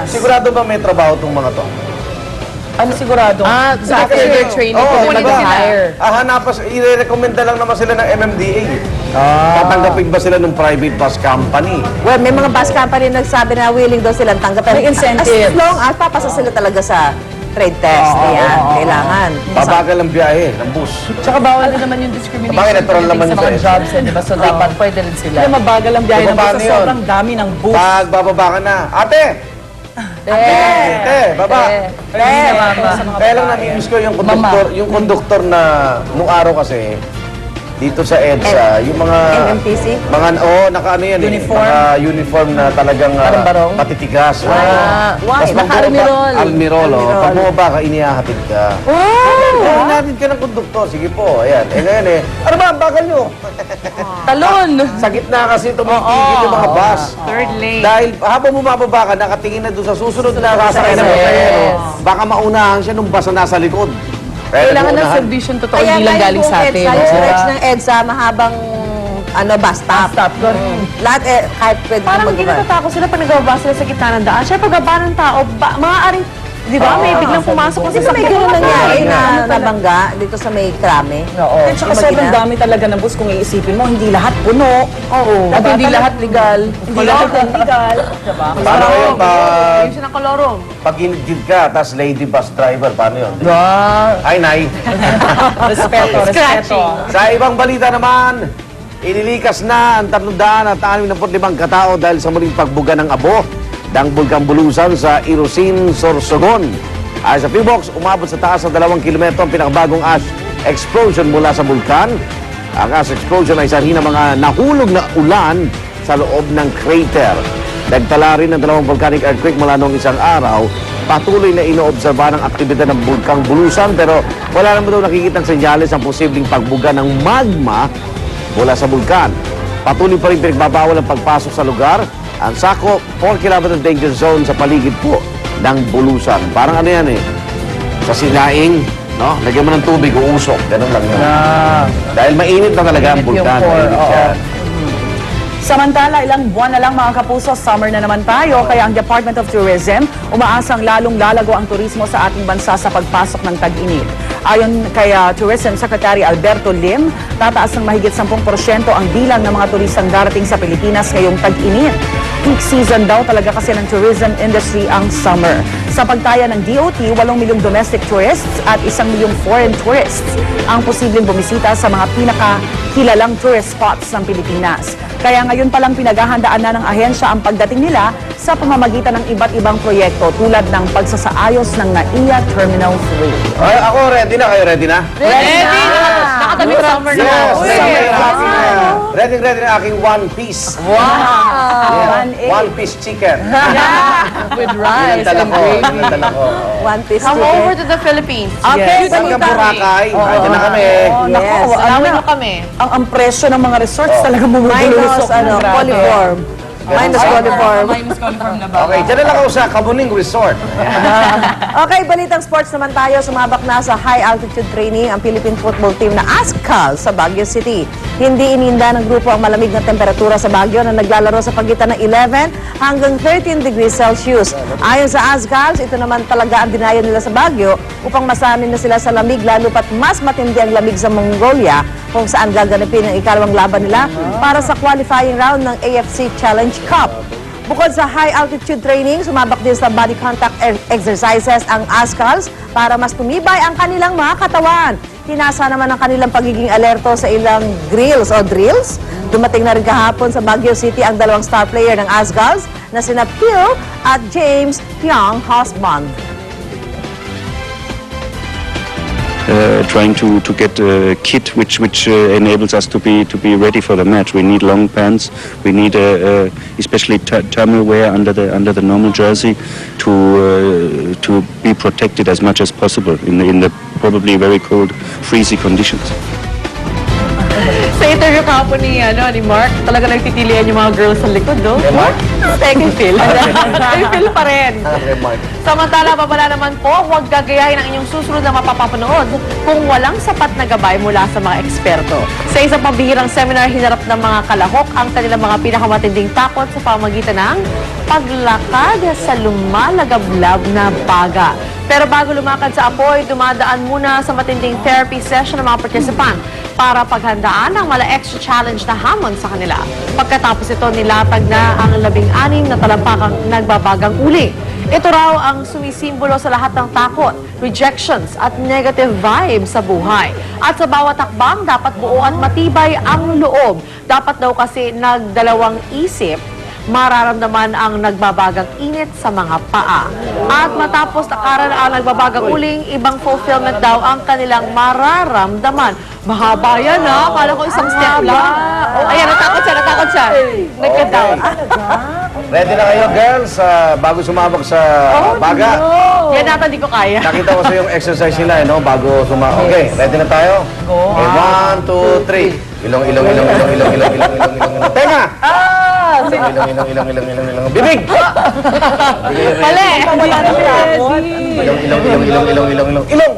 Sigurado ba may trabaho itong mga to? Ano sigurado? Sa after their training, pwede mag-hire. Hanapas, i-recommenda lang naman sila ng MMDA. Tatanggapin ba sila ng private bus company? Well, may mga bus company nagsabi na willing daw silang tanggapin. May incentives. As long as papasa sila talaga sa trade test. Yan, kailangan. Babagal ang biyahe ng bus. Tsaka bawal din naman yung discrimination Bakit natural naman sa yun mga sa'yo? jobs, di ba? So dapat pwede rin sila. Hindi, mabagal ang biyahe ng bus Paano sa yun? sobrang dami ng bus. Pag bababa ka na, ate! Ate, baba! Kaya lang namimiss ko yung konduktor na nung araw kasi dito sa EDSA, yung mga MMTC? naka ano yan Uniform? mga uniform na talagang Parang barong? matitigas. Why? Tas pag Naka-almirol. Almirol, pag bumaba ka, inihahatid ka. Inihahatid ka ng konduktor, sige po, ayan. Ngayon ano ba, ang bagal nyo? Talon! Sa gitna kasi tumitigil yung mga bus. Third lane. Dahil habang bumababa ka, nakatingin na doon sa susunod na sasakay na Yes. pasahero. Baka maunahan siya nung bus na nasa likod. Kailangan ng servisyon totoo, hindi lang galing sa atin. Kaya yung stretch ng EDSA, mahabang bus stop. Stop, doon. Lahat kahit pwede Parang kang hindi mag-drive. natatakot sila pag nagbababa sila sa gitna ng daan. Siyempre, pagbaba ng tao, maaaring, di ba, may biglang pumasok kasi Kasi may gano'n nangyari na talaga. nabangga dito sa may krame. Oo. At saka sobrang dami talaga ng bus kung iisipin mo, hindi lahat puno. Oo. At hindi lahat legal. Hindi lahat legal. Diba? Paano yun? Yung siya ng kolorom. Pag hinigid ka, tas lady bus driver, paano yun? Wow. Ay, nay. Respeto, respeto. Sa ibang balita naman, inilikas na ang 365 katao dahil sa muling pagbuga ng abo ng Bulkang Bulusan sa Irusin, Sorsogon. Ayon sa PBOX, umabot sa taas ng 2 kilometro ang pinakabagong ash explosion mula sa bulkan. Ang ash explosion ay sanhi ng mga nahulog na ulan sa loob ng crater. Nagtala rin ng 2 volcanic earthquake mula noong isang araw. Patuloy na inoobserba ng aktibidad ng Bulkang Bulusan pero wala naman daw nakikitang senyales ng posibleng pagbuga ng magma mula sa bulkan. Patuloy pa rin pinagbabawal ang pagpasok sa lugar. Ang sako, 4 km danger zone sa paligid po ng Bulusan. Parang ano yan sa sinaing, no? Lagyan mo ng tubig, uusok. Ganun lang yun. Dahil mainit na talaga ang Mainit yung bulkan. core, Mainit oo. siya. Samantala, ilang buwan na lang mga kapuso, summer na naman tayo, kaya ang Department of Tourism umaasang lalong lalago ang turismo sa ating bansa sa pagpasok ng tag-init. Ayon kay Tourism Secretary Alberto Lim, tataas ng mahigit 10% ang bilang ng mga turistang darating sa Pilipinas ngayong tag-init. Peak season daw talaga kasi ng tourism industry ang summer. Sa pagtaya ng DOT, 8 milyong domestic tourists at 1 milyong foreign tourists ang posibleng bumisita sa mga pinakakilalang tourist spots ng Pilipinas. Kaya ngayon palang pinaghahandaan na ng ahensya ang pagdating nila sa pamamagitan ng iba't ibang proyekto tulad ng pagsasaayos ng NAIA Terminal 3. Ay, ako ready na. Kayo ready na? Ready na! Nakatabi summer na. Yes, Uy. ready na. Ready na aking one piece. Wow! Yeah. One piece chicken. With rice Dala and ko. gravy. Dala ko. One piece Come chicken. over to the Philippines. Okay, Hanggang balita. Boracay. Andyan na kami. Yes. Salawin mo kami. Ang presyo ng mga resorts talaga bumubulusok. Minus, coliform. Minus coliform. Minus coliform na ba? Okay, dyan na lang ako sa Kamuning Resort. Okay, balitang sports naman tayo. Sumabak na sa high-altitude training ang Philippine football team na ASCAL sa Baguio City. Hindi ininda ng grupo ang malamig na temperatura sa Baguio na naglalaro sa pagitan ng 11 hanggang 13 degrees Celsius. Ayon sa ASCAL, ito naman talaga ang dinaya nila sa Baguio upang masanay na sila sa lamig lalo pat mas matindi ang lamig sa Mongolia kung saan gaganapin ang ikalawang laban nila para sa qualifying round ng AFC Challenge Cup. Bukod sa high-altitude training, sumabak din sa body contact exercises ang ASCALs para mas tumibay ang kanilang mga katawan. Tinasa naman ang kanilang pagiging alerto sa ilang drills. Dumating na rin kahapon sa Baguio City ang 2 star player ng ASCALs na sina Phil at James Pyong Hosband. Trying to get a kit which enables us to be ready for the match. We need long pants. We need especially thermal wear under the normal jersey to be protected as much as possible in the probably very cold, freezy conditions. Sa interview kahapon ni Mark, talaga nagtitilian yung mga girls sa likod, do. Kay Mark? Second feel. Second feel pa rin. Kay Mark. Samantala, babala naman po, huwag gagayahin ang inyong susunod na mapapapanood kung walang sapat na gabay mula sa mga eksperto. Sa isang pambihirang seminar, hinarap ng mga kalahok ang kanilang mga pinakamatinding takot sa pamagitan ng paglakad sa lumalagablab na baga. Pero bago lumakad sa apoy, dumadaan muna sa matinding therapy session ng mga participant para paghandaan ang mala extra challenge na hamon sa kanila. Pagkatapos ito, nilatag na ang 16 na talampakang nagbabagang uli. Ito raw ang sumisimbolo sa lahat ng takot, rejections at negative vibes sa buhay. At sa bawat hakbang, dapat buo at matibay ang loob. Dapat daw kasi nagdalawang isip, mararamdaman ang nagbabagang init sa mga paa. At matapos takaran ang nagbabagang uling, ibang fulfillment daw ang kanilang mararamdaman. Mahaba yan, ha? Kala ko isang step lang. Ayan, natakot siya. Nagka-down. Ready na kayo, girls, bago sumabak sa baga? Yan natin, di ko kaya. Nakita ko sa yung exercise nila, no? Bago sumabak. Okay, ready na tayo? Okay, 1, 2, 3. Ilong. Tenga! Ilong. Bibig! Mali! Ilong!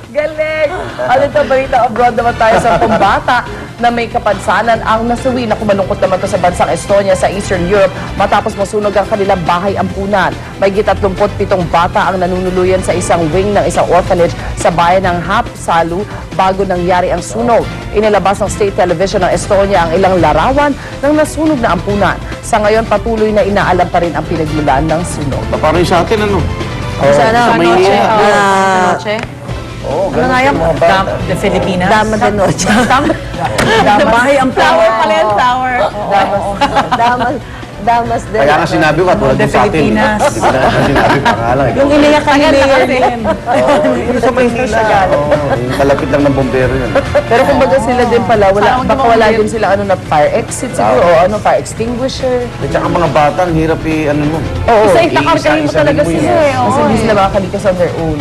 Galing! Ano ito, balita abroad naman tayo sa pambata na may kapansanan ang nasawi. Naku, malungkot naman to sa bansang Estonia sa Eastern Europe matapos masunog ang kanilang bahay ampunan. May 37 bata ang nanunuluyan sa isang wing ng isang orphanage sa bayan ng Haapsalu bago nangyari ang sunog. Inilabas ng state television ng Estonia ang ilang larawan ng nasunog na ampunan. Sa ngayon, patuloy na inaalam pa rin ang pinagmulan ng sunog. Parang sa atin, ano? Sa Maynila. Oo, Ano nga yung The Filipinas? Dama de Noche. Bahay ang Flower pala yung flower. Damas de Kaya nga sinabi ko, tulad din sa atin. Filipinas. Hindi ko na sinabi pangalan. Yung iniyak ang mayor din. Yung sa Maynila. Yung kalapit lang ng bombero yun. Pero kumbaga sila din pala, Parang baka wala din sila ano na fire exit siguro o fire extinguisher. At saka mga bata, ang hirap ano mo. Oo. Nakakargahin mo talaga Isa-isahin mo sila yan. eh. Kasi hindi sila makakalikas on their own.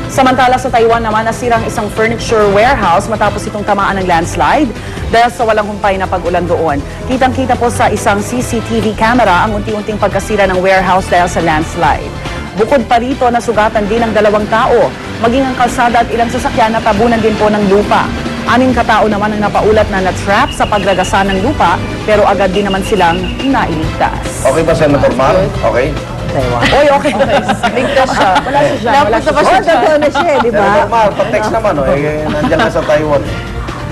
Samantala sa Taiwan naman, nasirang isang furniture warehouse matapos itong tamaan ng landslide dahil sa walang humpay na pag-ulan doon. Kitang-kita po sa isang CCTV camera ang unti-unting pagkasira ng warehouse dahil sa landslide. Bukod pa rito, nasugatan din ang 2 tao. Maging ang kalsada at ilang sasakyan natabunan din po ng lupa. 6 katao naman ang napaulat na na-trap sa pagragasa ng lupa pero agad din naman silang nailigtas. Okay ba, Senator Mar? Okay? Oy, okay. Ligtas siya. Wala siya. Wala siya. Oh, totoo na siya, di ba? Senator Mar, pa-text naman, nandiyan ka sa Taiwan.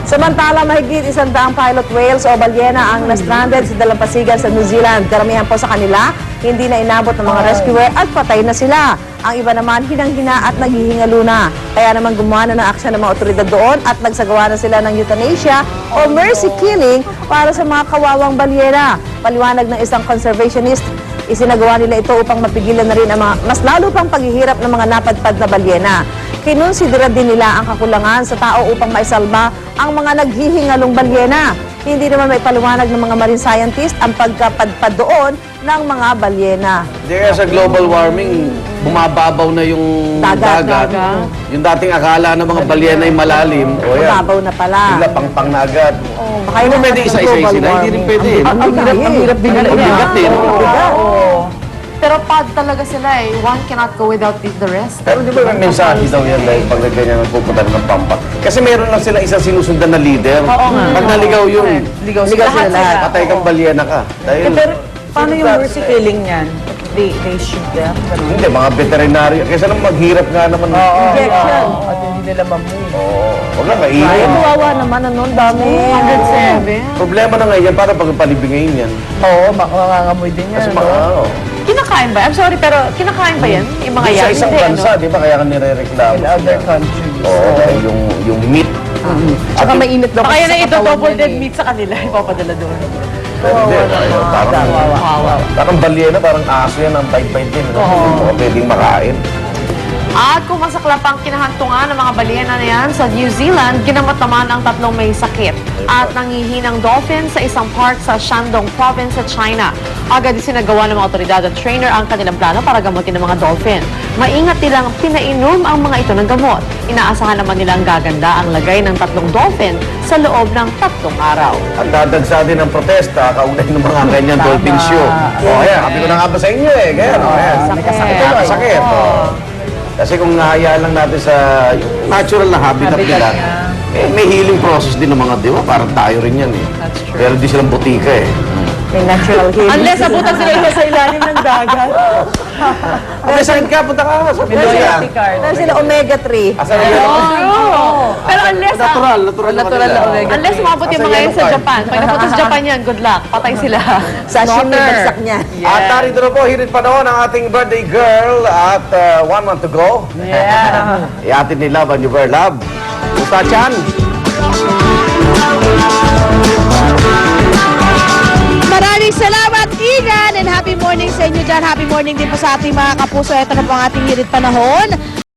Samantala, mahigit 100 pilot whales o balyena ang na-stranded sa dalampasigan sa New Zealand. Karamihan po sa kanila, hindi na inabot ng mga rescuer at patay na sila. Ang iba naman, hinang-hina at naghihingalo na. Kaya naman gumawa na ng aksyon ng mga otoridad doon at nagsagawa na sila ng euthanasia o mercy killing para sa mga kawawang balyena. Paliwanag ng isang conservationist, isinagawa nila ito upang mapigilan na rin ang mga, mas lalo pang paghihirap ng mga napadpad na balyena. Kinonsidera din nila ang kakulangan sa tao upang maisalba ang mga naghihingalong balyena. Hindi naman may paliwanag ng mga marine scientist ang pagkapadpad doon ng mga balyena. Hindi kaya sa global warming, bumababaw na yung dagat. Yung dating akala ng mga balyena ay malalim. O yan, Mababaw na pala. bigla pang-pang na agad. Baka Hindi yun pwede ang isa-isa global sila. Hindi rin warming. pwede. Ang hirap din Ang bigat din. Pero pad talaga sila eh. One cannot go without the rest. Pero di ba may mensahe daw yan dahil pag ganyan nagpupunta ng pampak? Kasi meron lang sila isang sinusundan na leader. Pag naligaw yun, Ligaw Ligaw sila lahat. patay kang balyena ka. Dahil, Pero paano yung mercy killing niyan? They shoot them? Ganun. hindi, mga veterinaryo. Kaysa nang maghirap nga naman. Injection. At hindi nila mamuhi. Oo. Huwag lang Ay, kainin. kawawa naman, ano, dami. 107. Problema na ngayon para pag palibingayin yan. Oo, makangangamoy din yan. Kasi mga ano. Kinakain ba? I'm sorry, pero kinakain ba yan? Yung mga Sa yan? isang Hindi, bansa, di ba? Kaya ka nire-reklamo. In other countries. Oo, dahil yung meat. Tsaka mainit daw. Baka kasi yan na sa ito, katawan double yan dead eh. meat sa kanila. Ipapadala doon. Pero hindi, parang balyena, parang aso yan, ang bite-bite din. Hindi mo pwedeng makain. At kung masaklap ang kinahantungan ng mga balena na yan sa New Zealand, ginamot naman ang tatlong may sakit at nangihinang dolphin sa isang park sa Shandong Province sa China. Agad isinagawa ng mga otoridad at trainer ang kanilang plano para gamutin ng mga dolphin. Maingat nilang pinainom ang mga ito ng gamot. Inaasahan naman nilang gaganda ang lagay ng tatlong dolphin sa loob ng 3 araw. At dadagsa din ang protesta kaunay ng mga ganyan dolphin show. O, ayan, sabi ko na nga ba sa inyo eh. Kaya, ayan. Sakit. Sakit. Kasi kung nahayaan lang natin sa natural na habitat nila, eh, may healing process din ng mga diwa. Parang tayo rin yan eh. Pero di silang butika eh. May natural healing. Unless abutan sila Sa ilalim ng dagat. Okay, saan ka? Punta ka. Sa May loyalty card. Meron sila omega-3. Asan na yun? Pero unless Natural natural na omega. Unless umabot yung mga yan sa Japan. Pag napunta sa Japan yan, good luck. Patay sila. Sashimi bagsak niya. At narito na po, hirit pa noon ang ating birthday girl at 1 month to go. Yeah. Iatid ni Love and you wear love. Musta, Chan? Maraming salamat, Igan, and happy morning sa inyo dyan. Happy morning din po sa ating mga kapuso. Ito na po ang ating hirit panahon.